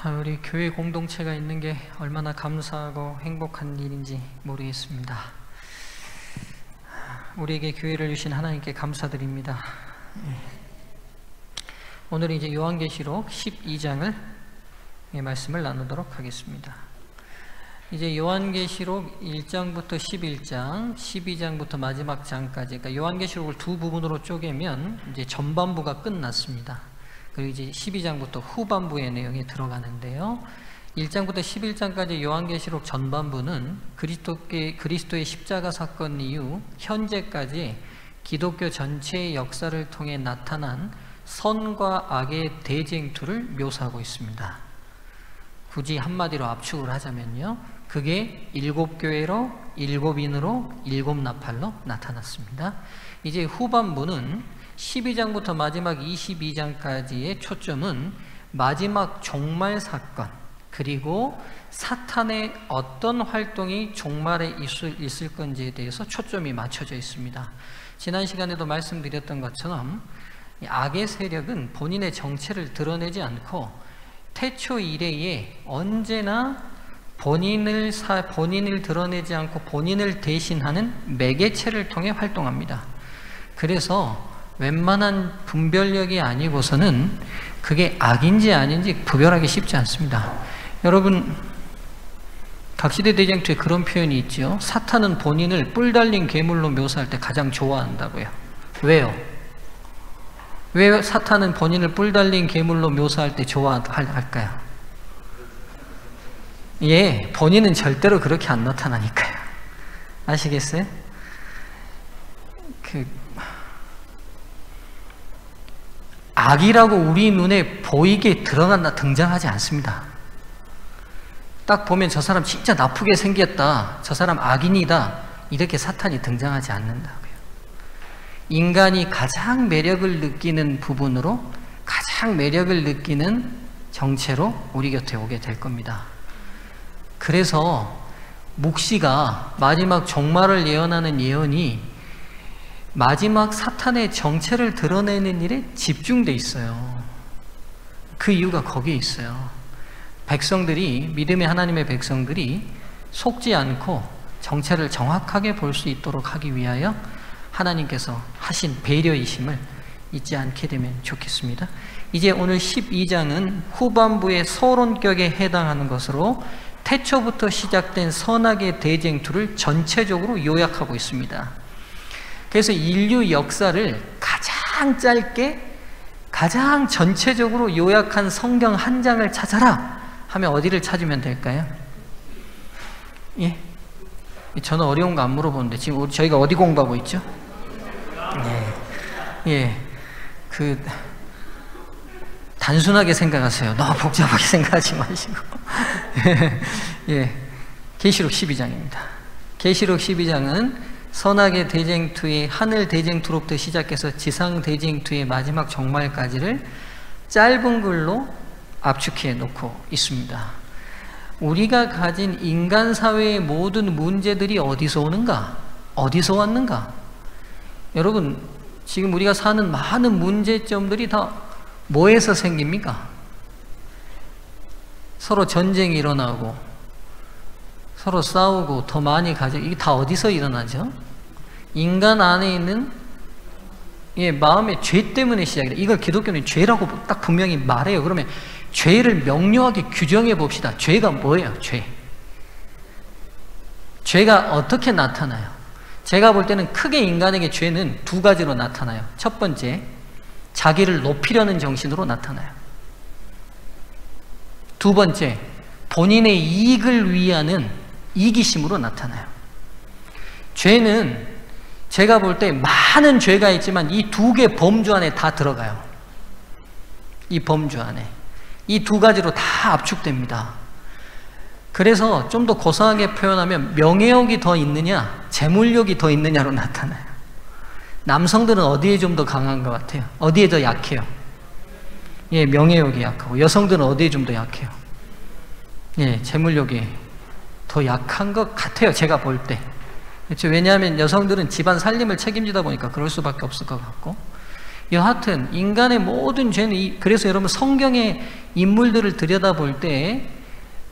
우리 교회 공동체가 있는 게 얼마나 감사하고 행복한 일인지 모르겠습니다. 우리에게 교회를 주신 하나님께 감사드립니다. 오늘은 이제 요한계시록 12장을 말씀을 나누도록 하겠습니다. 이제 요한계시록 1장부터 11장, 12장부터 마지막 장까지, 그러니까 요한계시록을 두 부분으로 쪼개면 이제 전반부가 끝났습니다. 그리고 이제 12장부터 후반부의 내용이 들어가는데요. 1장부터 11장까지 요한계시록 전반부는 그리스도의 십자가 사건 이후 현재까지 기독교 전체의 역사를 통해 나타난 선과 악의 대쟁투를 묘사하고 있습니다. 굳이 한마디로 압축을 하자면요, 그게 7교회로, 7인으로, 7나팔로 나타났습니다. 이제 후반부는 12장부터 마지막 22장까지의 초점은 마지막 종말 사건, 그리고 사탄의 어떤 활동이 종말에 있을 건지에 대해서 초점이 맞춰져 있습니다. 지난 시간에도 말씀드렸던 것처럼 악의 세력은 본인의 정체를 드러내지 않고 태초 이래에 언제나 본인을 드러내지 않고 본인을 대신하는 매개체를 통해 활동합니다. 그래서 웬만한 분별력이 아니고서는 그게 악인지 아닌지 구별하기 쉽지 않습니다. 여러분, 각시대 대쟁투에 그런 표현이 있죠. 사탄은 본인을 뿔 달린 괴물로 묘사할 때 가장 좋아한다고요. 왜요? 왜 사탄은 본인을 뿔 달린 괴물로 묘사할 때 좋아할까요? 예, 본인은 절대로 그렇게 안 나타나니까요. 아시겠어요? 악이라고 우리 눈에 보이게 등장하지 않습니다. 딱 보면 저 사람 진짜 나쁘게 생겼다, 저 사람 악인이다, 이렇게 사탄이 등장하지 않는다고요. 인간이 가장 매력을 느끼는 부분으로, 가장 매력을 느끼는 정체로 우리 곁에 오게 될 겁니다. 그래서 묵시가 마지막 종말을 예언하는 예언이 마지막 사탄의 정체를 드러내는 일에 집중돼 있어요. 그 이유가 거기에 있어요. 믿음의 하나님의 백성들이 속지 않고 정체를 정확하게 볼 수 있도록 하기 위하여 하나님께서 하신 배려이심을 잊지 않게 되면 좋겠습니다. 이제 오늘 12장은 후반부의 서론격에 해당하는 것으로 태초부터 시작된 선악의 대쟁투를 전체적으로 요약하고 있습니다. 그래서 인류 역사를 가장 짧게, 가장 전체적으로 요약한 성경 한 장을 찾아라 하면 어디를 찾으면 될까요? 예? 저는 어려운 거 안 물어보는데 지금 저희가 어디 공부하고 있죠? 예. 단순하게 생각하세요. 너무 복잡하게 생각하지 마시고. 예. 계시록 12장입니다. 계시록 12장은 선악의 대쟁투의 하늘 대쟁투로부터 시작해서 지상 대쟁투의 마지막 종말까지를 짧은 글로 압축해 놓고 있습니다. 우리가 가진 인간 사회의 모든 문제들이 어디서 오는가? 어디서 왔는가? 여러분, 지금 우리가 사는 많은 문제점들이 다 뭐에서 생깁니까? 서로 전쟁이 일어나고 서로 싸우고 더 많이 이게 다 어디서 일어나죠? 인간 안에 있는 마음의 죄 때문에 시작이다. 이걸 기독교는 죄라고 딱 분명히 말해요. 그러면 죄를 명료하게 규정해 봅시다. 죄가 뭐예요? 죄가 어떻게 나타나요? 제가 볼 때는 크게 인간에게 죄는 두 가지로 나타나요. 첫 번째, 자기를 높이려는 정신으로 나타나요. 두 번째, 본인의 이익을 위하는 이기심으로 나타나요. 죄는 제가 볼 때 많은 죄가 있지만 이 두 개 범주 안에 다 들어가요. 이 범주 안에 이 두 가지로 다 압축됩니다. 그래서 좀 더 고상하게 표현하면 명예욕이 더 있느냐, 재물욕이 더 있느냐로 나타나요. 남성들은 어디에 좀 더 강한 것 같아요? 어디에 더 약해요? 예, 명예욕이 약하고, 여성들은 어디에 좀 더 약해요? 예, 재물욕이 더 약한 것 같아요, 제가 볼 때. 그렇죠? 왜냐하면 여성들은 집안 살림을 책임지다 보니까 그럴 수밖에 없을 것 같고, 여하튼 인간의 모든 죄는 그래서 여러분 성경의 인물들을 들여다볼 때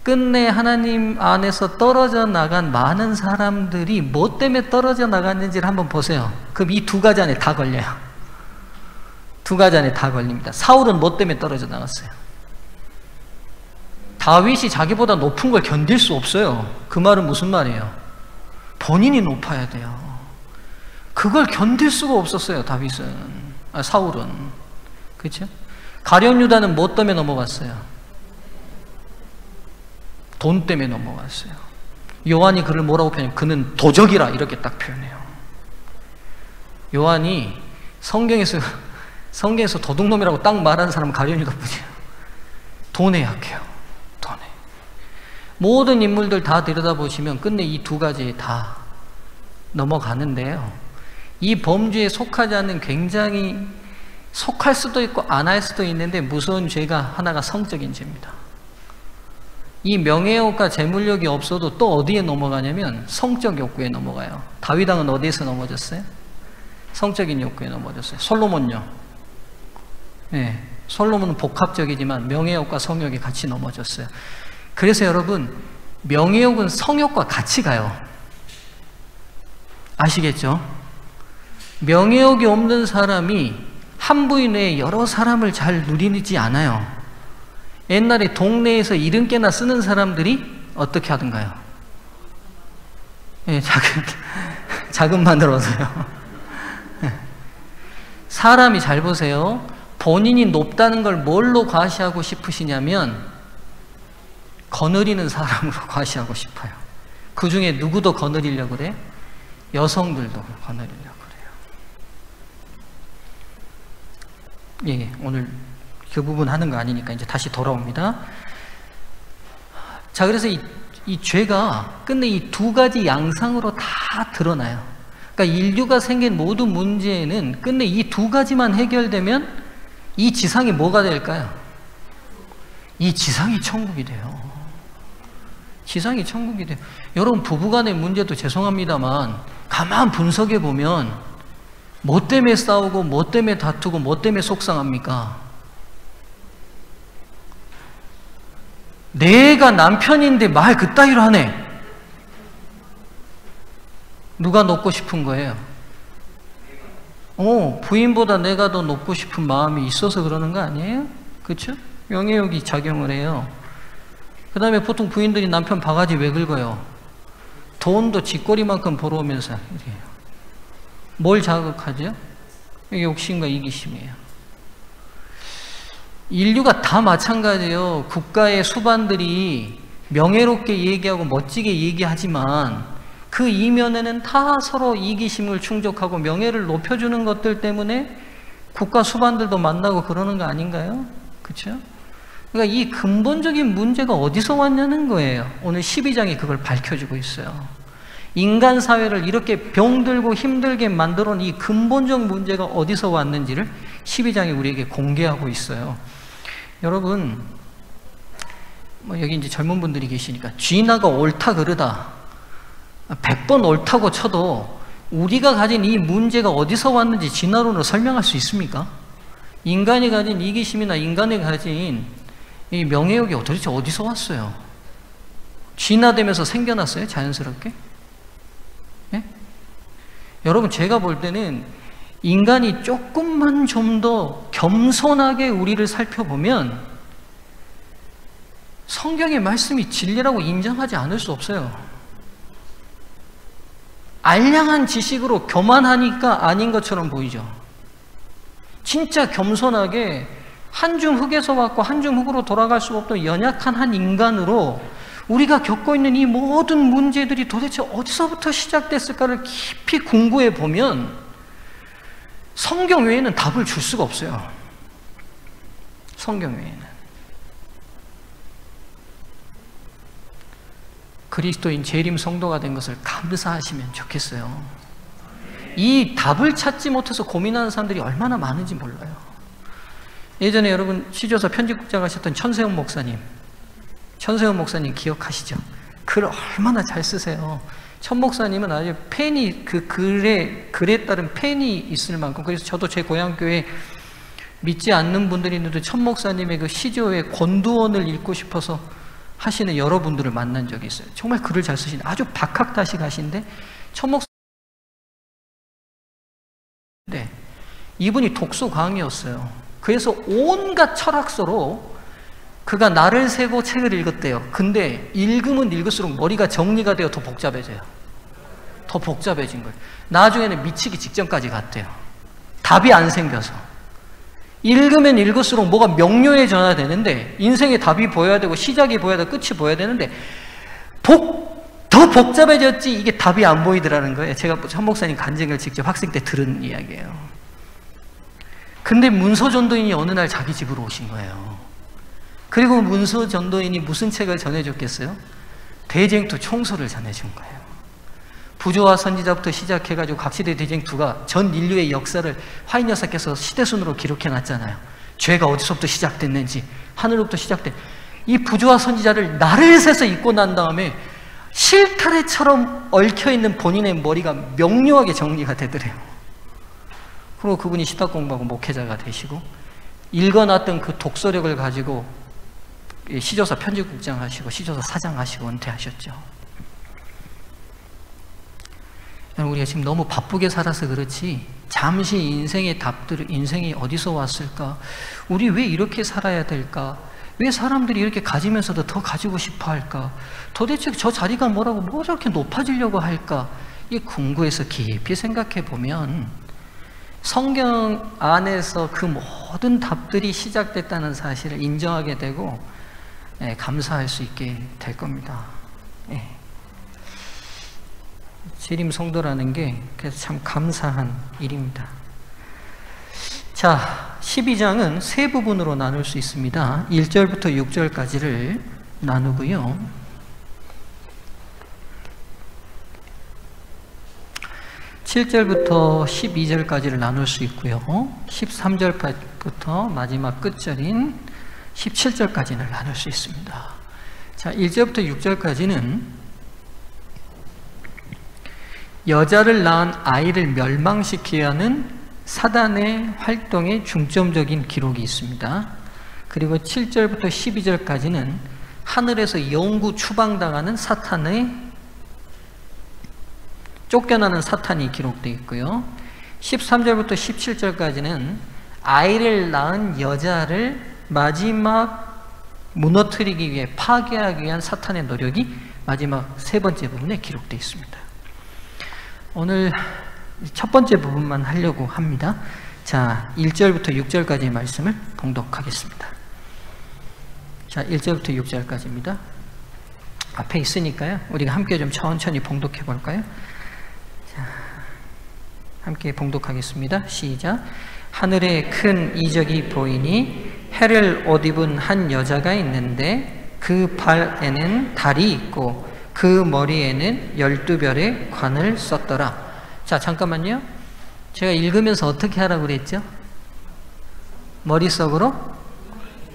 끝내 하나님 안에서 떨어져 나간 많은 사람들이 뭐 때문에 떨어져 나갔는지를 한번 보세요. 그럼 이 두 가지 안에 다 걸려요. 두 가지 안에 다 걸립니다. 사울은 뭐 때문에 떨어져 나갔어요? 다윗이 자기보다 높은 걸 견딜 수 없어요. 그 말은 무슨 말이에요? 본인이 높아야 돼요. 그걸 견딜 수가 없었어요. 사울은. 그렇죠? 가룟 유다는 뭐 때문에 넘어갔어요? 돈 때문에 넘어갔어요. 요한이 그를 뭐라고 표현해요? 그는 도적이라 이렇게 딱 표현해요. 요한이 성경에서 도둑놈이라고 딱 말하는 사람은 가룟 유다뿐이에요. 돈에 약해요. 돈에. 모든 인물들 다 들여다보시면 끝내 이 두 가지에 다 넘어가는데요. 이 범죄에 속하지 않는 굉장히 속할 수도 있고 안 할 수도 있는데 무서운 죄가 하나가 성적인 죄입니다. 이 명예욕과 재물욕이 없어도 또 어디에 넘어가냐면 성적 욕구에 넘어가요. 다윗 왕은 어디에서 넘어졌어요? 성적인 욕구에 넘어졌어요. 솔로몬요. 네, 솔로몬은 복합적이지만 명예욕과 성욕이 같이 넘어졌어요. 그래서 여러분 명예욕은 성욕과 같이 가요. 아시겠죠? 명예욕이 없는 사람이 한 부인 외에 여러 사람을 잘 누리지 않아요. 옛날에 동네에서 70개나 쓰는 사람들이 어떻게 하던가요? 네, 작은 마늘어서요. 사람이 잘 보세요. 본인이 높다는 걸 뭘로 과시하고 싶으시냐면 거느리는 사람으로 과시하고 싶어요. 그 중에 누구도 거느리려고 그래? 여성들도 거느리려고 그래요. 예, 오늘 그 부분 하는 거 아니니까 이제 다시 돌아옵니다. 자, 그래서 이 죄가 끝내 이 두 가지 양상으로 다 드러나요. 그러니까 인류가 생긴 모든 문제는 끝내 이 두 가지만 해결되면 이 지상이 뭐가 될까요? 이 지상이 천국이 돼요. 지상이 천국이 돼요. 여러분 부부간의 문제도 죄송합니다만 가만 분석해 보면 뭐 때문에 싸우고 뭐 때문에 다투고 뭐 때문에 속상합니까? 내가 남편인데 말 그따위로 하네. 누가 높고 싶은 거예요? 부인보다 내가 더 높고 싶은 마음이 있어서 그러는 거 아니에요? 그렇죠? 명예욕이 작용을 해요. 그 다음에 보통 부인들이 남편 바가지 왜 긁어요? 돈도 쥐꼬리만큼 벌어오면서 이래요. 뭘 자극하죠? 욕심과 이기심이에요. 인류가 다 마찬가지예요. 국가의 수반들이 명예롭게 얘기하고 멋지게 얘기하지만 그 이면에는 다 서로 이기심을 충족하고 명예를 높여주는 것들 때문에 국가 수반들도 만나고 그러는 거 아닌가요? 그렇죠? 그러니까 이 근본적인 문제가 어디서 왔냐는 거예요. 오늘 12장이 그걸 밝혀주고 있어요. 인간 사회를 이렇게 병들고 힘들게 만들어 놓은 이 근본적 문제가 어디서 왔는지를 12장이 우리에게 공개하고 있어요. 여러분, 여기 이제 젊은 분들이 계시니까 쥐나가 옳다 그르다 100번 옳다고 쳐도 우리가 가진 이 문제가 어디서 왔는지 진화론으로 설명할 수 있습니까? 인간이 가진 이기심이나 인간이 가진 이 명예욕이 도대체 어디서 왔어요? 진화되면서 생겨났어요? 자연스럽게? 예? 여러분 제가 볼 때는 인간이 조금만 좀 더 겸손하게 우리를 살펴보면 성경의 말씀이 진리라고 인정하지 않을 수 없어요. 알량한 지식으로 교만하니까 아닌 것처럼 보이죠. 진짜 겸손하게 한중 흙에서 왔고 한중 흙으로 돌아갈 수 없던 연약한 한 인간으로 우리가 겪고 있는 이 모든 문제들이 도대체 어디서부터 시작됐을까를 깊이 공부해 보면 성경 외에는 답을 줄 수가 없어요. 성경 외에는. 그리스도인 재림 성도가 된 것을 감사하시면 좋겠어요. 이 답을 찾지 못해서 고민하는 사람들이 얼마나 많은지 몰라요. 예전에 여러분 시조서 편집국장 하셨던 천세훈 목사님 기억하시죠? 글 얼마나 잘 쓰세요. 천 목사님은 아주 팬이, 그 글에 따른 팬이 있을 만큼, 그래서 저도 제 고향교회 믿지 않는 분들이 있는데 천 목사님의 그 시조의 권두원을 읽고 싶어서 하시는 여러분들을 만난 적이 있어요. 정말 글을 잘 쓰시는 아주 박학다식하신데 천 목사님, 네, 이분이 독서광이었어요. 그래서 온갖 철학서로 그가 날을 새고 책을 읽었대요. 근데 읽으면 읽을수록 머리가 정리가 되어 더 복잡해져요. 더 복잡해진 거예요. 나중에는 미치기 직전까지 갔대요. 답이 안 생겨서. 읽으면 읽을수록 뭐가 명료해져야 되는데, 인생의 답이 보여야 되고 시작이 보여야 되고 끝이 보여야 되는데 더 복잡해졌지 이게 답이 안 보이더라는 거예요. 제가 천 목사님 간증을 직접 학생 때 들은 이야기예요. 근데 문서 전도인이 어느 날 자기 집으로 오신 거예요. 그리고 문서 전도인이 무슨 책을 전해줬겠어요? 대쟁투 총소를 전해준 거예요. 부조와 선지자부터 시작해가지고 각시대 대쟁투가 전 인류의 역사를 화인 여사께서 시대순으로 기록해놨잖아요. 죄가 어디서부터 시작됐는지, 하늘로부터 시작된 이 부조와 선지자를 날을 새서 읽고 난 다음에 실타래처럼 얽혀있는 본인의 머리가 명료하게 정리가 되더래요. 그리고 그분이 시탁 공부하고 목회자가 되시고, 읽어놨던 그 독서력을 가지고 시조사 편집국장 하시고 시조사 사장 하시고 은퇴하셨죠. 우리가 지금 너무 바쁘게 살아서 그렇지, 잠시 인생의 답들을, 인생이 어디서 왔을까? 우리 왜 이렇게 살아야 될까? 왜 사람들이 이렇게 가지면서도 더 가지고 싶어 할까? 도대체 저 자리가 뭐라고, 뭐 저렇게 높아지려고 할까? 이 궁구에서 깊이 생각해 보면 성경 안에서 그 모든 답들이 시작됐다는 사실을 인정하게 되고, 감사할 수 있게 될 겁니다. 재림 성도라는 게 그래서 참 감사한 일입니다. 자, 12장은 세 부분으로 나눌 수 있습니다. 1절부터 6절까지를 나누고요. 7절부터 12절까지를 나눌 수 있고요. 13절부터 마지막 끝절인 17절까지를 나눌 수 있습니다. 자, 1절부터 6절까지는 여자를 낳은 아이를 멸망시켜야 하는 사단의 활동의 중점적인 기록이 있습니다. 그리고 7절부터 12절까지는 하늘에서 영구 추방당하는 사탄의, 쫓겨나는 사탄이 기록되어 있고요. 13절부터 17절까지는 아이를 낳은 여자를 마지막 무너뜨리기 위해, 파괴하기 위한 사탄의 노력이 마지막 세 번째 부분에 기록되어 있습니다. 오늘 첫 번째 부분만 하려고 합니다. 자, 1절부터 6절까지의 말씀을 봉독하겠습니다. 자, 1절부터 6절까지입니다. 앞에 있으니까요. 우리가 함께 좀 천천히 봉독해 볼까요? 자, 함께 봉독하겠습니다. 시작. 하늘에 큰 이적이 보이니 해를 옷 입은 한 여자가 있는데 그 발에는 달이 있고 그 머리에는 12별의 관을 썼더라. 자, 잠깐만요. 제가 읽으면서 어떻게 하라고 그랬죠? 머릿속으로?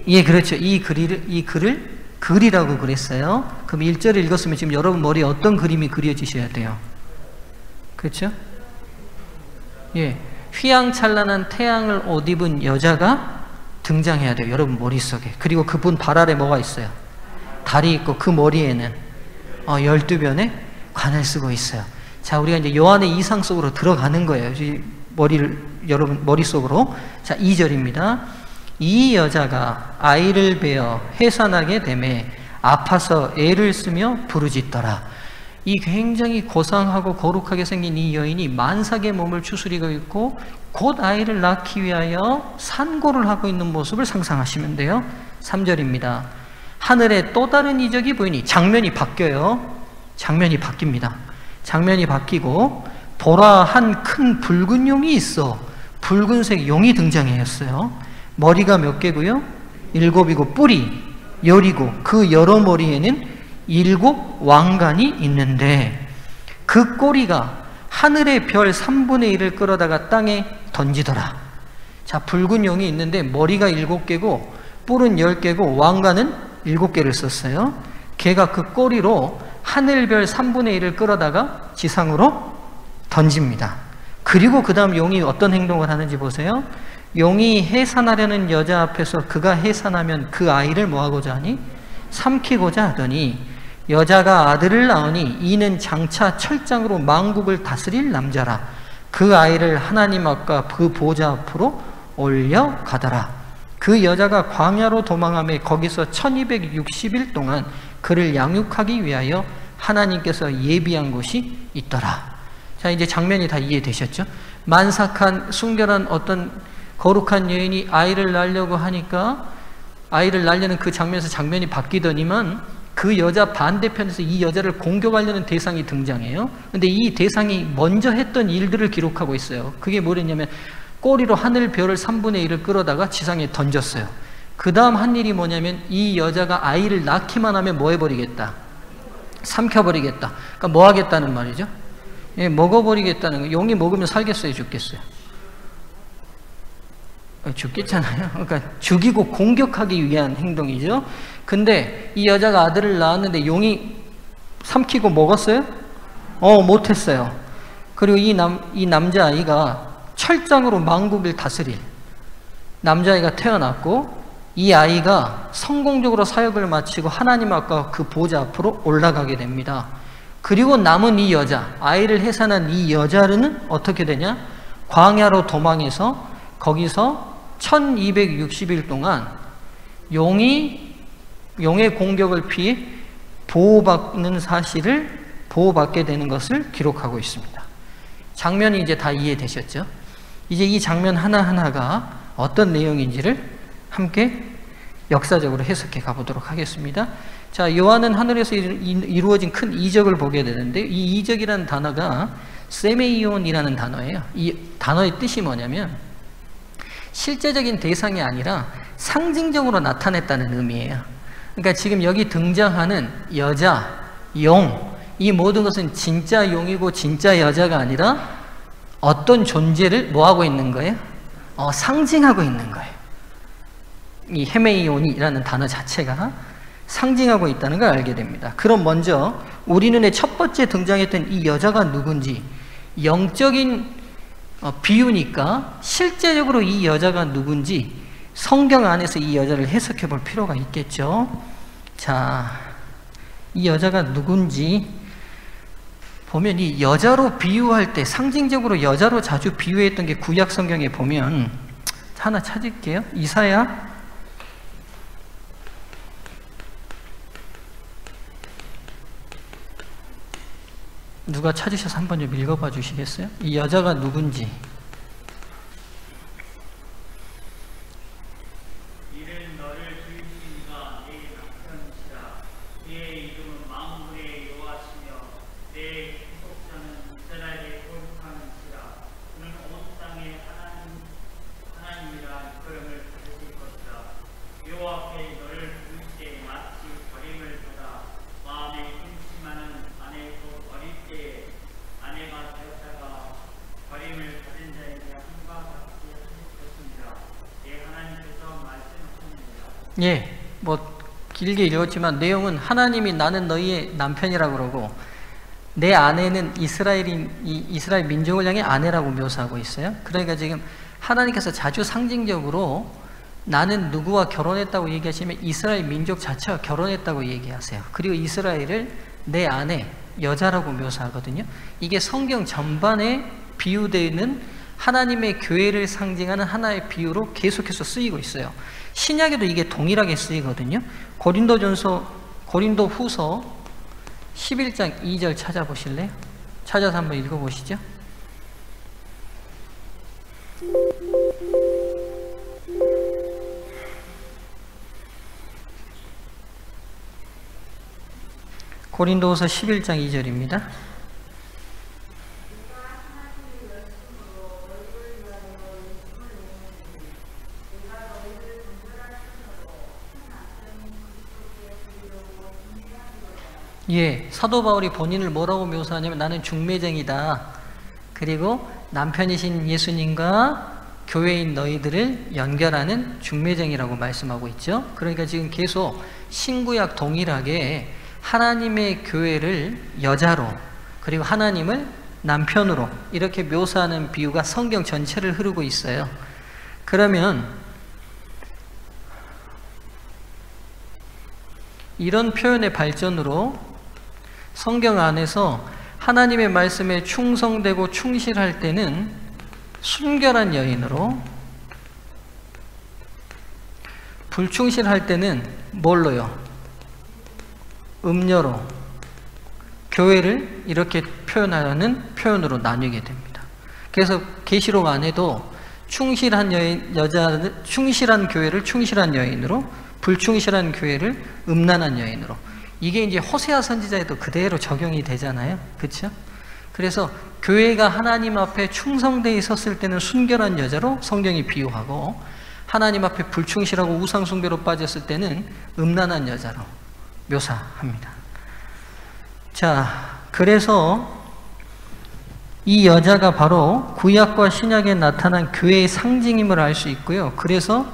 예, 그렇죠. 이 글을 글이라고 그랬어요. 그럼 1절을 읽었으면 지금 여러분 머리에 어떤 그림이 그려지셔야 돼요? 그렇죠? 예, 휘황찬란한 태양을 옷 입은 여자가 등장해야 돼요. 여러분 머릿속에. 그리고 그분 발 아래 뭐가 있어요? 달이 있고 그 머리에는 12변의 관을 쓰고 있어요. 자, 우리가 이제 요한의 이상 속으로 들어가는 거예요. 여러분 머릿속으로. 자, 2절입니다. 이 여자가 아이를 베어 해산하게 되매 아파서 애를 쓰며 부르짖더라. 이 굉장히 고상하고 거룩하게 생긴 이 여인이 만삭의 몸을 추스리고 있고 곧 아이를 낳기 위하여 산고를 하고 있는 모습을 상상하시면 돼요. 3절입니다. 하늘에 또 다른 이적이 보이니, 장면이 바뀌어요. 장면이 바뀝니다. 장면이 바뀌고 보라, 한 큰 붉은 용이 있어. 붉은색 용이 등장했어요. 머리가 몇 개고요? 7이고 뿔이 10이고 그 여러 머리에는 7 왕관이 있는데 그 꼬리가 하늘의 별 3분의 1을 끌어다가 땅에 던지더라. 자, 붉은 용이 있는데 머리가 7개고 뿔은 10개고 왕관은 7개를 썼어요. 걔가 그 꼬리로 하늘별 3분의 1을 끌어다가 지상으로 던집니다. 그리고 그 다음 용이 어떤 행동을 하는지 보세요. 용이 해산하려는 여자 앞에서 그가 해산하면 그 아이를 뭐하고자 하니? 삼키고자 하더니 여자가 아들을 낳으니 이는 장차 철장으로 만국을 다스릴 남자라. 그 아이를 하나님 앞과 그 보좌 앞으로 올려가더라. 그 여자가 광야로 도망하며 거기서 1260일 동안 그를 양육하기 위하여 하나님께서 예비한 곳이 있더라. 자, 이제 장면이 다 이해되셨죠? 만삭한 순결한 어떤 거룩한 여인이 아이를 낳으려고 하니까 아이를 낳으려는 그 장면에서 장면이 바뀌더니만 그 여자 반대편에서 이 여자를 공격하려는 대상이 등장해요. 근데 이 대상이 먼저 했던 일들을 기록하고 있어요. 그게 뭐랬냐면 꼬리로 하늘 별을 3분의 1을 끌어다가 지상에 던졌어요. 그 다음 한 일이 뭐냐면 이 여자가 아이를 낳기만 하면 뭐 해버리겠다? 삼켜버리겠다. 그러니까 뭐 하겠다는 말이죠? 예, 먹어버리겠다는 거. 용이 먹으면 살겠어요? 죽겠어요? 죽겠잖아요. 그러니까 죽이고 공격하기 위한 행동이죠. 근데 이 여자가 아들을 낳았는데 용이 삼키고 먹었어요? 못했어요. 그리고 이 남자아이가 철장으로 만국을 다스릴 남자아이가 태어났고 이 아이가 성공적으로 사역을 마치고 하나님 앞과 그 보좌 앞으로 올라가게 됩니다. 그리고 남은 이 여자, 아이를 해산한 이 여자는 어떻게 되냐? 광야로 도망해서 거기서 1260일 동안 용의 공격을 피해 보호받는 사실을 보호받게 되는 것을 기록하고 있습니다. 장면이 이제 다 이해되셨죠? 이제 이 장면 하나하나가 어떤 내용인지를 함께 역사적으로 해석해 가보도록 하겠습니다. 자, 요한은 하늘에서 이루어진 큰 이적을 보게 되는데 이 이적이라는 단어가 세메이온이라는 단어예요. 이 단어의 뜻이 뭐냐면 실제적인 대상이 아니라 상징적으로 나타냈다는 의미예요. 그러니까 지금 여기 등장하는 여자, 용, 이 모든 것은 진짜 용이고 진짜 여자가 아니라 어떤 존재를 뭐하고 있는 거예요? 상징하고 있는 거예요. 이 헤메이온이라는 단어 자체가 상징하고 있다는 걸 알게 됩니다. 그럼 먼저 우리 눈에 첫 번째 등장했던 이 여자가 누군지 영적인 비유니까 실제적으로 이 여자가 누군지 성경 안에서 이 여자를 해석해 볼 필요가 있겠죠. 자, 이 여자가 누군지 보면 이 여자로 비유할 때 상징적으로 여자로 자주 비유했던 게 구약 성경에 보면 하나 찾을게요. 이사야 누가 찾으셔서 한번 좀 읽어봐 주시겠어요? 이 여자가 누군지. 이는 너를 주이시니가 내 남편이시라. 그의 이름은 만군의 여호와시며 내 구속자는 이스라엘의 거룩한 이시라. 그는 온 땅의 하나님이라 이끌음을 받으실 것이라. 여호와께 너를 부를 때 마치 버림을 받아 마음에 근심하는 아내도 어릴 때에 아내가 되었다가 버림을 받은 자에게 한과 같이 하실 것입니다. 내 하나님께서 말씀하셨느니라. 예, 뭐 길게 읽었지만 내용은 하나님이 나는 너희의 남편이라고 그러고 내 아내는 이스라엘 민족을 향해 아내라고 묘사하고 있어요. 그러니까 지금 하나님께서 자주 상징적으로 나는 누구와 결혼했다고 얘기하시면 이스라엘 민족 자체와 결혼했다고 얘기하세요. 그리고 이스라엘을 내 아내, 여자라고 묘사하거든요. 이게 성경 전반에 비유되는 하나님의 교회를 상징하는 하나의 비유로 계속해서 쓰이고 있어요. 신약에도 이게 동일하게 쓰이거든요. 고린도 후서 11장 2절 찾아보실래요? 찾아서 한번 읽어보시죠. 고린도후서 11장 2절입니다. 예, 사도 바울이 본인을 뭐라고 묘사하냐면 나는 중매쟁이다. 그리고 남편이신 예수님과 교회인 너희들을 연결하는 중매쟁이라고 말씀하고 있죠. 그러니까 지금 계속 신구약 동일하게 하나님의 교회를 여자로, 그리고 하나님을 남편으로 이렇게 묘사하는 비유가 성경 전체를 흐르고 있어요. 그러면 이런 표현의 발전으로 성경 안에서 하나님의 말씀에 충성되고 충실할 때는 순결한 여인으로, 불충실할 때는 뭘로요? 음녀로, 교회를 이렇게 표현하는 표현으로 나뉘게 됩니다. 그래서 계시록 안에도 충실한 충실한 교회를 충실한 여인으로, 불충실한 교회를 음란한 여인으로, 이게 이제 호세아 선지자에도 그대로 적용이 되잖아요. 그렇죠? 그래서 교회가 하나님 앞에 충성되어 있었을 때는 순결한 여자로 성경이 비유하고, 하나님 앞에 불충실하고 우상숭배로 빠졌을 때는 음란한 여자로 묘사합니다. 자, 그래서 이 여자가 바로 구약과 신약에 나타난 교회의 상징임을 알 수 있고요. 그래서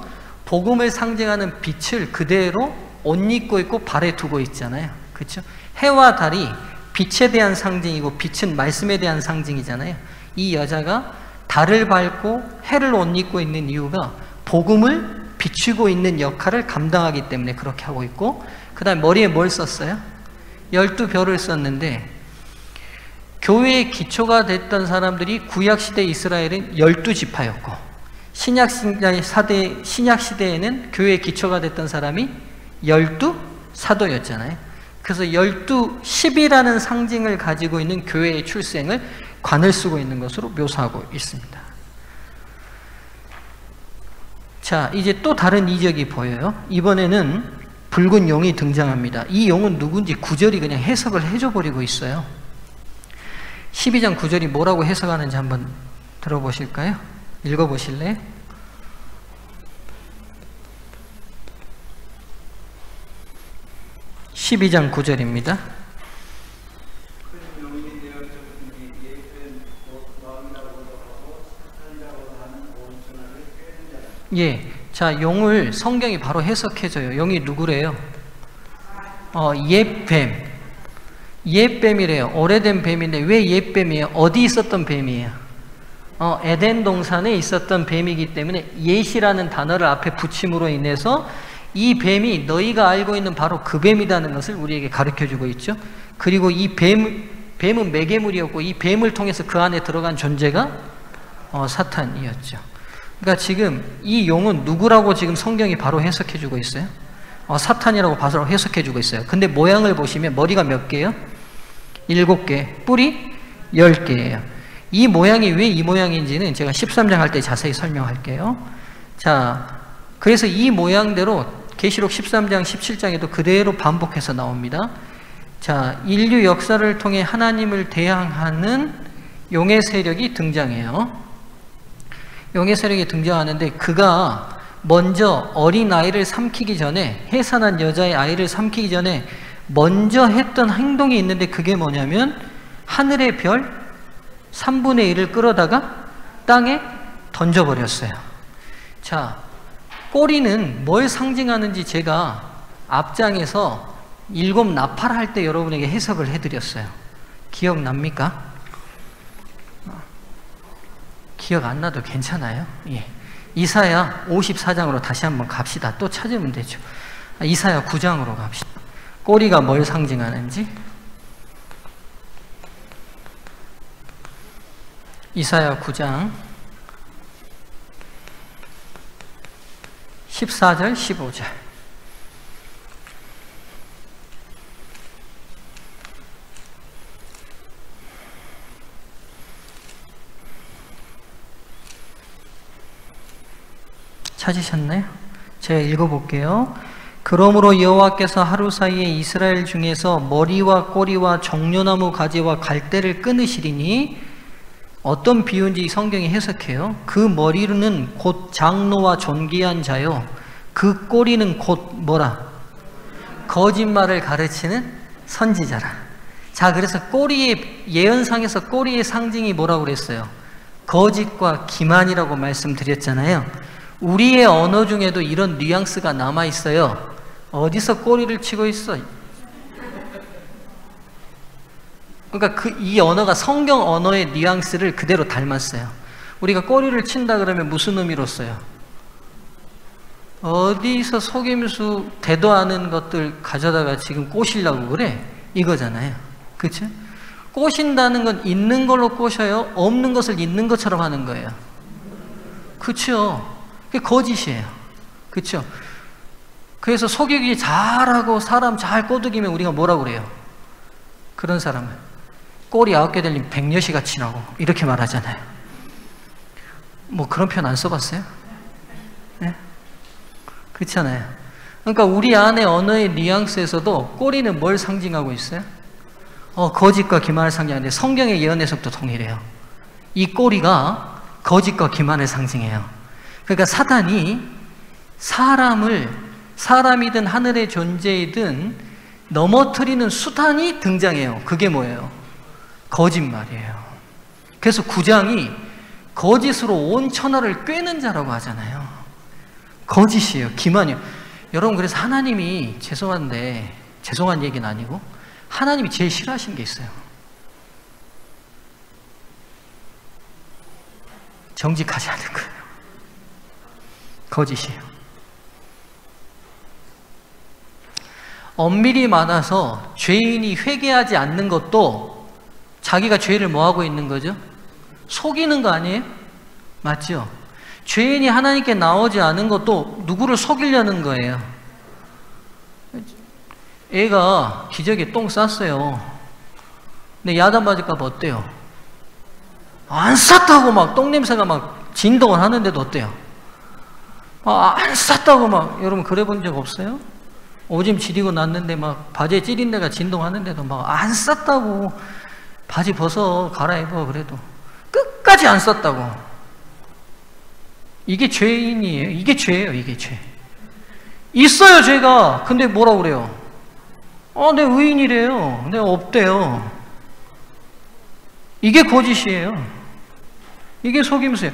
복음을 상징하는 빛을 그대로 옷 입고 있고 발에 두고 있잖아요. 그렇죠? 해와 달이 빛에 대한 상징이고 빛은 말씀에 대한 상징이잖아요. 이 여자가 달을 밟고 해를 옷 입고 있는 이유가 복음을 비추고 있는 역할을 감당하기 때문에 그렇게 하고 있고, 그 다음에 머리에 뭘 썼어요? 12별을 썼는데, 교회의 기초가 됐던 사람들이 구약시대 이스라엘은 12지파였고, 신약시대에는 교회의 기초가 됐던 사람이 12사도였잖아요. 그래서 10이라는 상징을 가지고 있는 교회의 출생을 관을 쓰고 있는 것으로 묘사하고 있습니다. 자, 이제 또 다른 이적이 보여요. 이번에는 붉은 용이 등장합니다. 이 용은 누군지 9절이 그냥 해석을 해줘버리고 있어요. 12장 9절이 뭐라고 해석하는지 한번 들어보실까요? 읽어보실래요? (12장 9절입니다) 예, 자, 용을 성경이 바로 해석해줘요. 용이 누구래요? 옛뱀. 옛뱀이래요. 오래된 뱀인데 왜 옛뱀이에요? 어디 있었던 뱀이에요? 에덴 동산에 있었던 뱀이기 때문에 옛이라는 단어를 앞에 붙임으로 인해서 이 뱀이 너희가 알고 있는 바로 그 뱀이라는 것을 우리에게 가르쳐주고 있죠. 그리고 이 뱀은 매개물이었고, 이 뱀을 통해서 그 안에 들어간 존재가 사탄이었죠. 그러니까 지금 이 용은 누구라고 지금 성경이 바로 해석해주고 있어요? 사탄이라고 바로 해석해주고 있어요. 근데 모양을 보시면 머리가 몇 개예요? 7개, 뿔이 10개예요. 이 모양이 왜 이 모양인지는 제가 13장 할 때 자세히 설명할게요. 자, 그래서 이 모양대로 계시록 13장, 17장에도 그대로 반복해서 나옵니다. 자, 인류 역사를 통해 하나님을 대항하는 용의 세력이 등장해요. 용의 세력이 등장하는데, 그가 먼저 어린아이를 삼키기 전에, 해산한 여자의 아이를 삼키기 전에 먼저 했던 행동이 있는데, 그게 뭐냐면 하늘의 별 3분의 1을 끌어다가 땅에 던져버렸어요. 자, 꼬리는 뭘 상징하는지 제가 앞장에서 7 나팔 할 때 여러분에게 해석을 해드렸어요. 기억납니까? 기억 안 나도 괜찮아요. 예. 이사야 54장으로 다시 한번 갑시다. 또 찾으면 되죠. 이사야 9장으로 갑시다. 꼬리가 뭘 상징하는지. 이사야 9장 14절 15절. 찾으셨나요? 제가 읽어볼게요. 그러므로 여호와께서 하루 사이에 이스라엘 중에서 머리와 꼬리와 종려나무 가지와 갈대를 끊으시리니, 어떤 비유인지 성경이 해석해요. 그 머리는 곧 장로와 존귀한 자요, 그 꼬리는 곧 뭐라? 거짓말을 가르치는 선지자라. 자, 그래서 꼬리의, 예언상에서 꼬리의 상징이 뭐라고 그랬어요? 거짓과 기만이라고 말씀드렸잖아요. 우리의 언어 중에도 이런 뉘앙스가 남아있어요. 어디서 꼬리를 치고 있어? 그러니까 이 언어가 성경 언어의 뉘앙스를 그대로 닮았어요. 우리가 꼬리를 친다 그러면 무슨 의미로 써요? 어디서 속임수 대도 않은 것들 가져다가 지금 꼬시려고 그래? 이거잖아요. 그렇죠? 꼬신다는 건 있는 걸로 꼬셔요? 없는 것을 있는 것처럼 하는 거예요. 그렇죠? 그게 거짓이에요. 그렇죠? 그래서 속이기 잘하고 사람 잘 꼬드기면 우리가 뭐라고 그래요? 그런 사람은 꼬리 9개 달린 백녀시 같이 나고 이렇게 말하잖아요. 뭐 그런 표현 안 써봤어요? 네? 그렇잖아요. 그러니까 우리 안에 언어의 뉘앙스에서도 꼬리는 뭘 상징하고 있어요? 거짓과 기만을 상징하는데 성경의 예언 해석도 동일해요. 이 꼬리가 거짓과 기만을 상징해요. 그러니까 사단이 사람이든 하늘의 존재이든 넘어뜨리는 수단이 등장해요. 그게 뭐예요? 거짓말이에요. 그래서 9장이 거짓으로 온 천하를 꿰는 자라고 하잖아요. 거짓이에요. 기만이에요. 여러분, 그래서 하나님이 죄송한 얘기는 아니고 하나님이 제일 싫어하시는 게 있어요. 정직하지 않은 거예요. 거짓이에요. 엄밀히 말해서 죄인이 회개하지 않는 것도 자기가 죄를 뭐하고 있는 거죠? 속이는 거 아니에요? 맞죠? 죄인이 하나님께 나오지 않은 것도 누구를 속이려는 거예요. 애가 기저귀에 똥 쌌어요. 근데 야단 맞을까 봐 어때요? 안 쌌다고 막 똥냄새가 막 진동을 하는데도 어때요? 안 쌌다고 막, 여러분 그래 본 적 없어요? 오줌 지리고 났는데 막 바지에 찌린 데가 진동하는데도 막 안 쌌다고, 바지 벗어 갈아입어 그래도 끝까지 안 쌌다고. 이게 죄인이에요. 이게 죄예요. 이게 죄. 있어요 죄가. 근데 뭐라고 그래요? 내 의인이래요. 내가 없대요. 이게 거짓이에요. 이게 속임수예요.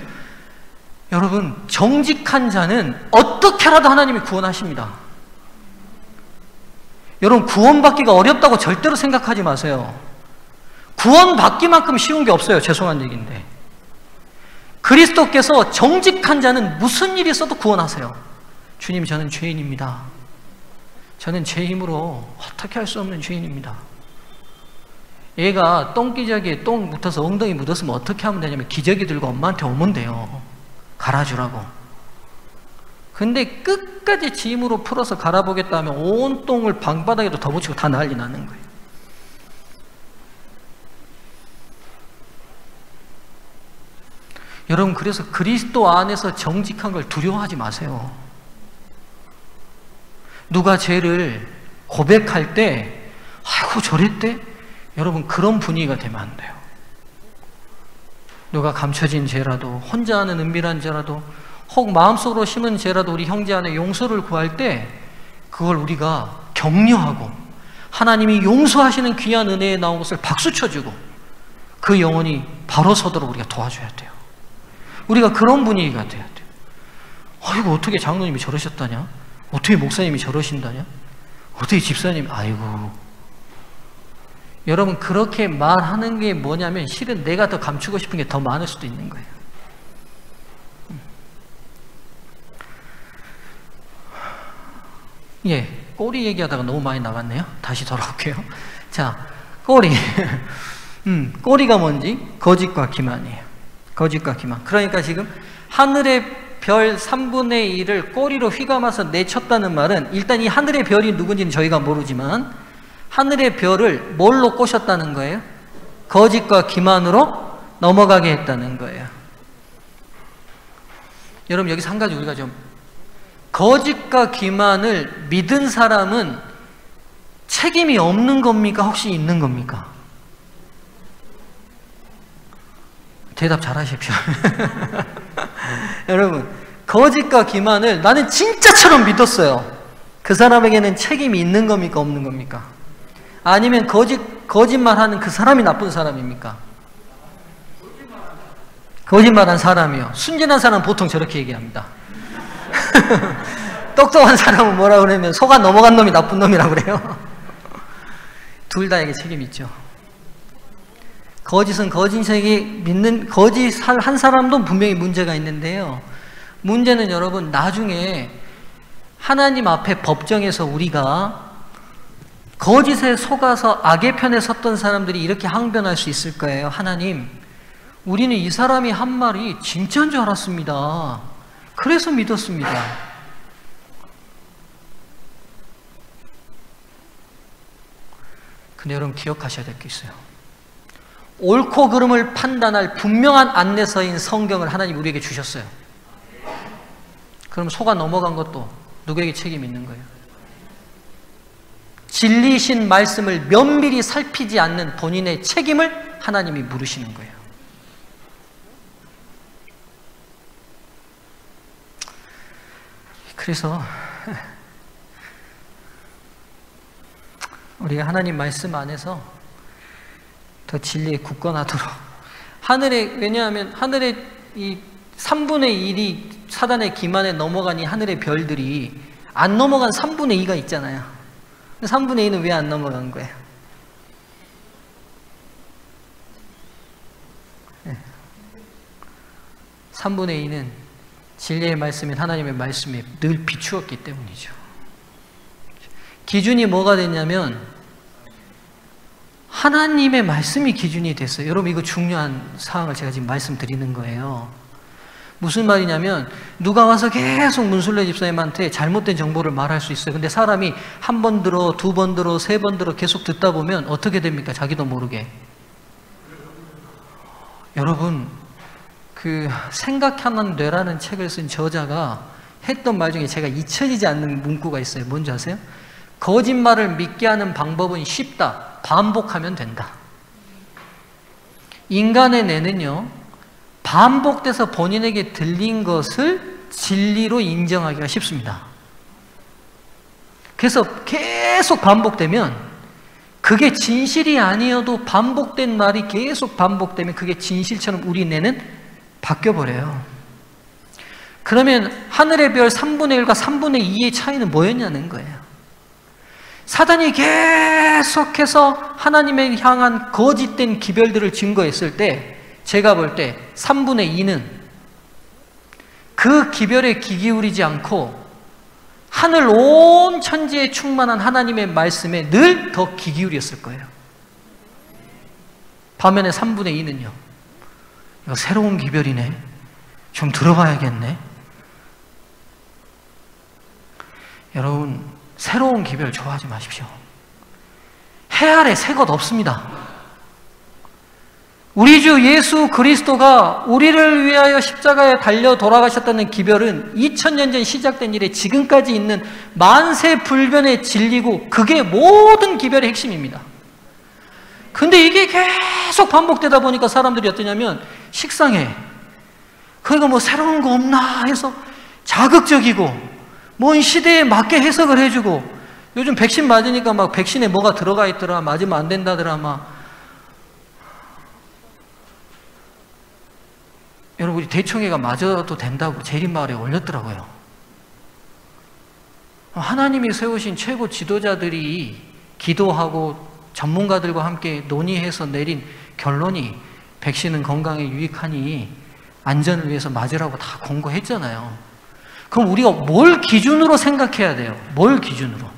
여러분, 정직한 자는 어떻게라도 하나님이 구원하십니다. 여러분, 구원받기가 어렵다고 절대로 생각하지 마세요. 구원받기만큼 쉬운 게 없어요. 죄송한 얘기인데. 그리스도께서 정직한 자는 무슨 일이 있어도 구원하세요. 주님, 저는 죄인입니다. 저는 제 힘으로 어떻게 할 수 없는 죄인입니다. 얘가 똥기저귀에 똥 묻어서 엉덩이 묻었으면 어떻게 하면 되냐면 기저귀 들고 엄마한테 오면 돼요. 갈아주라고. 근데 끝까지 지 힘으로 풀어서 갈아보겠다 하면 온 똥을 방바닥에도 더 붙이고 다 난리 나는 거예요. 여러분, 그래서 그리스도 안에서 정직한 걸 두려워하지 마세요. 누가 죄를 고백할 때 아이고 저랬대? 여러분, 그런 분위기가 되면 안 돼요. 누가 감춰진 죄라도, 혼자 하는 은밀한 죄라도, 혹 마음속으로 심은 죄라도 우리 형제 안에 용서를 구할 때 그걸 우리가 격려하고 하나님이 용서하시는 귀한 은혜에 나온 것을 박수 쳐주고 그 영혼이 바로 서도록 우리가 도와줘야 돼요. 우리가 그런 분위기가 돼야 돼요. 아이고 어떻게 장로님이 저러셨다냐? 어떻게 목사님이 저러신다냐? 어떻게 집사님이, 아이고. 여러분, 그렇게 말하는 게 뭐냐면 실은 내가 더 감추고 싶은 게 더 많을 수도 있는 거예요. 예, 꼬리 얘기하다가 너무 많이 나갔네요. 다시 돌아올게요. 자, 꼬리. 꼬리가 뭔지? 거짓과 기만이에요. 거짓과 기만. 그러니까 지금 하늘의 별 3분의 1을 꼬리로 휘감아서 내쳤다는 말은 일단 이 하늘의 별이 누군지는 저희가 모르지만 하늘의 별을 뭘로 꼬셨다는 거예요? 거짓과 기만으로 넘어가게 했다는 거예요. 여러분, 여기서 한 가지 우리가 좀, 거짓과 기만을 믿은 사람은 책임이 없는 겁니까? 혹시 있는 겁니까? 대답 잘 하십시오. 여러분, 거짓과 기만을 나는 진짜처럼 믿었어요. 그 사람에게는 책임이 있는 겁니까? 없는 겁니까? 아니면 거짓말하는 그 사람이 나쁜 사람입니까? 거짓말한 사람이요. 순진한 사람은 보통 저렇게 얘기합니다. 똑똑한 사람은 뭐라 그러면 속아 넘어간 놈이 나쁜 놈이라고 그래요. 둘 다에게 책임이 있죠. 거짓은 거짓에게 믿는 거짓 한 사람도 분명히 문제가 있는데요. 문제는 여러분, 나중에 하나님 앞에 법정에서 우리가 거짓에 속아서 악의 편에 섰던 사람들이 이렇게 항변할 수 있을 거예요. 하나님, 우리는 이 사람이 한 말이 진짜인 줄 알았습니다. 그래서 믿었습니다. 근데 여러분, 기억하셔야 될 게 있어요. 옳고 그름을 판단할 분명한 안내서인 성경을 하나님 우리에게 주셨어요. 그럼 속아 넘어간 것도 누구에게 책임이 있는 거예요? 진리신 말씀을 면밀히 살피지 않는 본인의 책임을 하나님이 물으시는 거예요. 그래서 우리가 하나님 말씀 안에서 더 진리에 굳건하도록, 왜냐하면 하늘의 이 3분의 1이 사단의 기만에 넘어간 이 하늘의 별들이 안 넘어간 3분의 2가 있잖아요. 3분의 2는 왜 안 넘어간 거예요? 3분의 2는 진리의 말씀인 하나님의 말씀에 늘 비추었기 때문이죠. 기준이 뭐가 됐냐면 하나님의 말씀이 기준이 됐어요. 여러분, 이거 중요한 사항을 제가 지금 말씀드리는 거예요. 무슨 말이냐면 누가 와서 계속 문술래 집사님한테 잘못된 정보를 말할 수 있어요. 근데 사람이 한 번 들어, 두 번 들어, 세 번 들어 계속 듣다 보면 어떻게 됩니까? 자기도 모르게. 여러분, 그 생각하는 뇌라는 책을 쓴 저자가 했던 말 중에 제가 잊혀지지 않는 문구가 있어요. 뭔지 아세요? 거짓말을 믿게 하는 방법은 쉽다. 반복하면 된다. 인간의 뇌는요, 반복돼서 본인에게 들린 것을 진리로 인정하기가 쉽습니다. 그래서 계속 반복되면, 그게 진실이 아니어도 반복된 말이 계속 반복되면 그게 진실처럼 우리 뇌는 바뀌어버려요. 그러면 하늘의 별 3분의 1과 3분의 2의 차이는 뭐였냐는 거예요. 사단이 계속해서 하나님에 향한 거짓된 기별들을 증거했을 때, 제가 볼 때 3분의 2는 그 기별에 귀 기울이지 않고 하늘 온 천지에 충만한 하나님의 말씀에 늘 더 귀 기울였을 거예요. 반면에 3분의 2는요, 이거 새로운 기별이네, 좀 들어봐야겠네. 여러분, 새로운 기별 좋아하지 마십시오. 해 아래 새 것 없습니다. 우리 주 예수 그리스도가 우리를 위하여 십자가에 달려 돌아가셨다는 기별은 2000년 전 시작된 일에 지금까지 있는 만세불변의 진리고, 그게 모든 기별의 핵심입니다. 근데 이게 계속 반복되다 보니까 사람들이 어떠냐면 식상해. 그러니까 뭐 새로운 거 없나 해서 자극적이고 뭔 시대에 맞게 해석을 해주고, 요즘 백신 맞으니까 막 백신에 뭐가 들어가 있더라, 맞으면 안 된다더라, 막. 여러분, 우리 대청회가 맞아도 된다고 재림마을에 올렸더라고요. 하나님이 세우신 최고 지도자들이 기도하고 전문가들과 함께 논의해서 내린 결론이 백신은 건강에 유익하니 안전을 위해서 맞으라고 다 권고했잖아요. 그럼 우리가 뭘 기준으로 생각해야 돼요? 뭘 기준으로?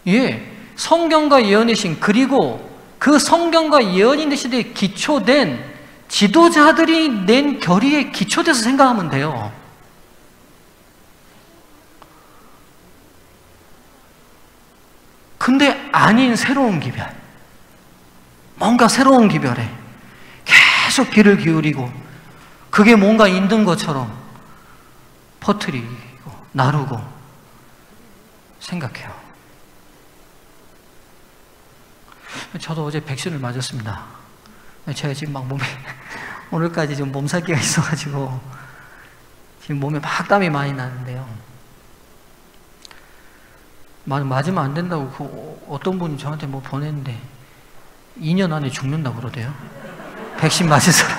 예, 성경과 예언의 신, 그리고 그 성경과 예언의 시대에 기초된 지도자들이 낸 결의에 기초돼서 생각하면 돼요. 근데 아닌 새로운 기별, 뭔가 새로운 기별에 계속 귀를 기울이고 그게 뭔가 있는 것처럼 퍼뜨리고 나르고 생각해요. 저도 어제 백신을 맞았습니다. 제가 지금 막 몸에 오늘까지 좀 몸살기가 있어가지고 지금 몸에 막 땀이 많이 나는데요. 맞으면 안 된다고 어떤 분이 저한테 뭐 보냈는데 2년 안에 죽는다고 그러대요. 백신 맞은 사람.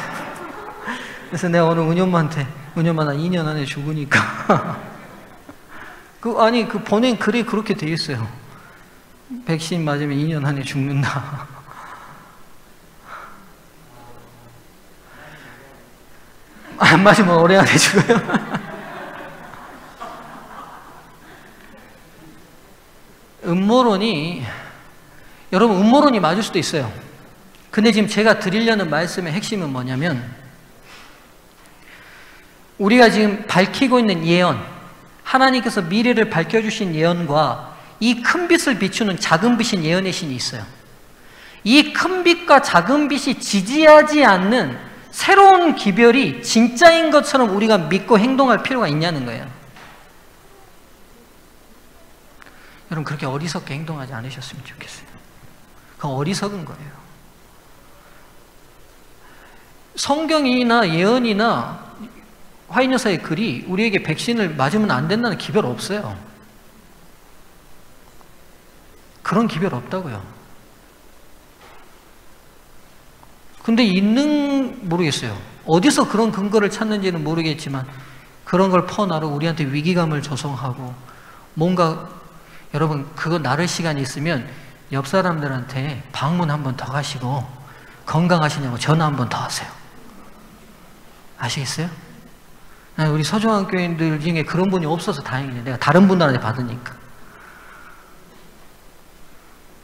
그래서 내가 오늘 은현만한테 2년 안에 죽으니까 그 보낸 글이 그렇게 돼 있어요. 백신 맞으면 2년 안에 죽는다. 안 맞으면 오래가 되시고요. 여러분 음모론이 맞을 수도 있어요. 근데 지금 제가 드리려는 말씀의 핵심은 뭐냐면, 우리가 지금 밝히고 있는 예언, 하나님께서 미래를 밝혀주신 예언과 이 큰 빛을 비추는 작은 빛인 예언의 신이 있어요. 이 큰 빛과 작은 빛이 지지하지 않는 새로운 기별이 진짜인 것처럼 우리가 믿고 행동할 필요가 있냐는 거예요. 여러분 그렇게 어리석게 행동하지 않으셨으면 좋겠어요. 그건 어리석은 거예요. 성경이나 예언이나 화인여사의 글이 우리에게 백신을 맞으면 안 된다는 기별 없어요. 그런 기별 없다고요. 근데 모르겠어요. 어디서 그런 근거를 찾는지는 모르겠지만 그런 걸 퍼나르고 우리한테 위기감을 조성하고 뭔가, 여러분 그거 나를 시간이 있으면 옆 사람들한테 방문 한 번 더 가시고 건강하시냐고 전화 한 번 더 하세요. 아시겠어요? 우리 서정환 교인들 중에 그런 분이 없어서 다행이네요. 내가 다른 분들한테 받으니까.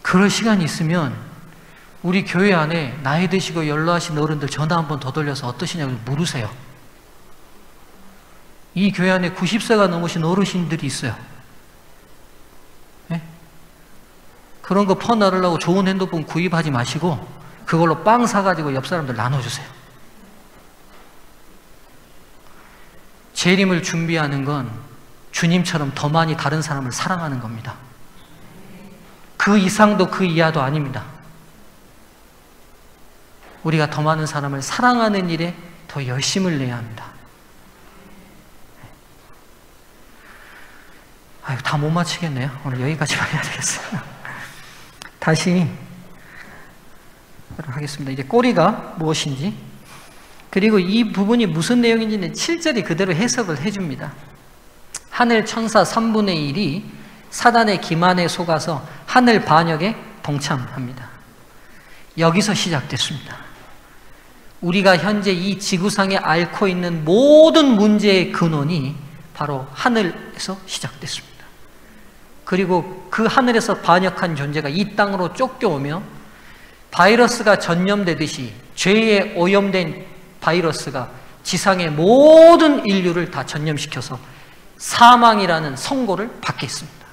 그럴 시간이 있으면 우리 교회 안에 나이 드시고 연로하신 어른들 전화 한 번 더 돌려서 어떠시냐고 물으세요. 이 교회 안에 90세가 넘으신 어르신들이 있어요. 네? 그런 거 퍼나르려고 좋은 핸드폰 구입하지 마시고 그걸로 빵 사가지고 옆 사람들 나눠주세요. 재림을 준비하는 건 주님처럼 더 많이 다른 사람을 사랑하는 겁니다. 그 이상도 그 이하도 아닙니다. 우리가 더 많은 사람을 사랑하는 일에 더 열심을 내야 합니다. 아유, 다 못 맞히겠네요. 오늘 여기까지만 해야 되겠어요. 다시 하겠습니다. 이제 꼬리가 무엇인지, 그리고 이 부분이 무슨 내용인지는 7절이 그대로 해석을 해줍니다. 하늘 천사 3분의 1이 사단의 기만에 속아서 하늘 반역에 동참합니다. 여기서 시작됐습니다. 우리가 현재 이 지구상에 앓고 있는 모든 문제의 근원이 바로 하늘에서 시작됐습니다. 그리고 그 하늘에서 반역한 존재가 이 땅으로 쫓겨오며 바이러스가 전염되듯이 죄에 오염된 바이러스가 지상의 모든 인류를 다 전염시켜서 사망이라는 선고를 받게 했습니다.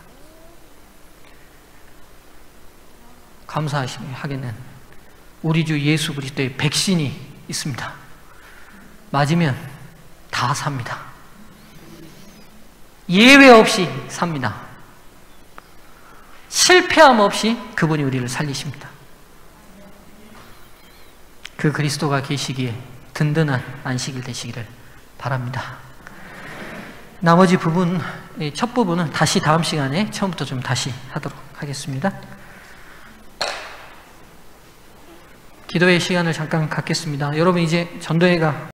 감사하게는 우리 주 예수 그리스도의 백신이 있습니다. 맞으면 다 삽니다. 예외 없이 삽니다. 실패함 없이 그분이 우리를 살리십니다. 그 그리스도가 계시기에 든든한 안식일 되시기를 바랍니다. 나머지 부분, 첫 부분은 다시 다음 시간에 처음부터 좀 다시 하도록 하겠습니다. 기도의 시간을 잠깐 갖겠습니다. 여러분 이제 전도회가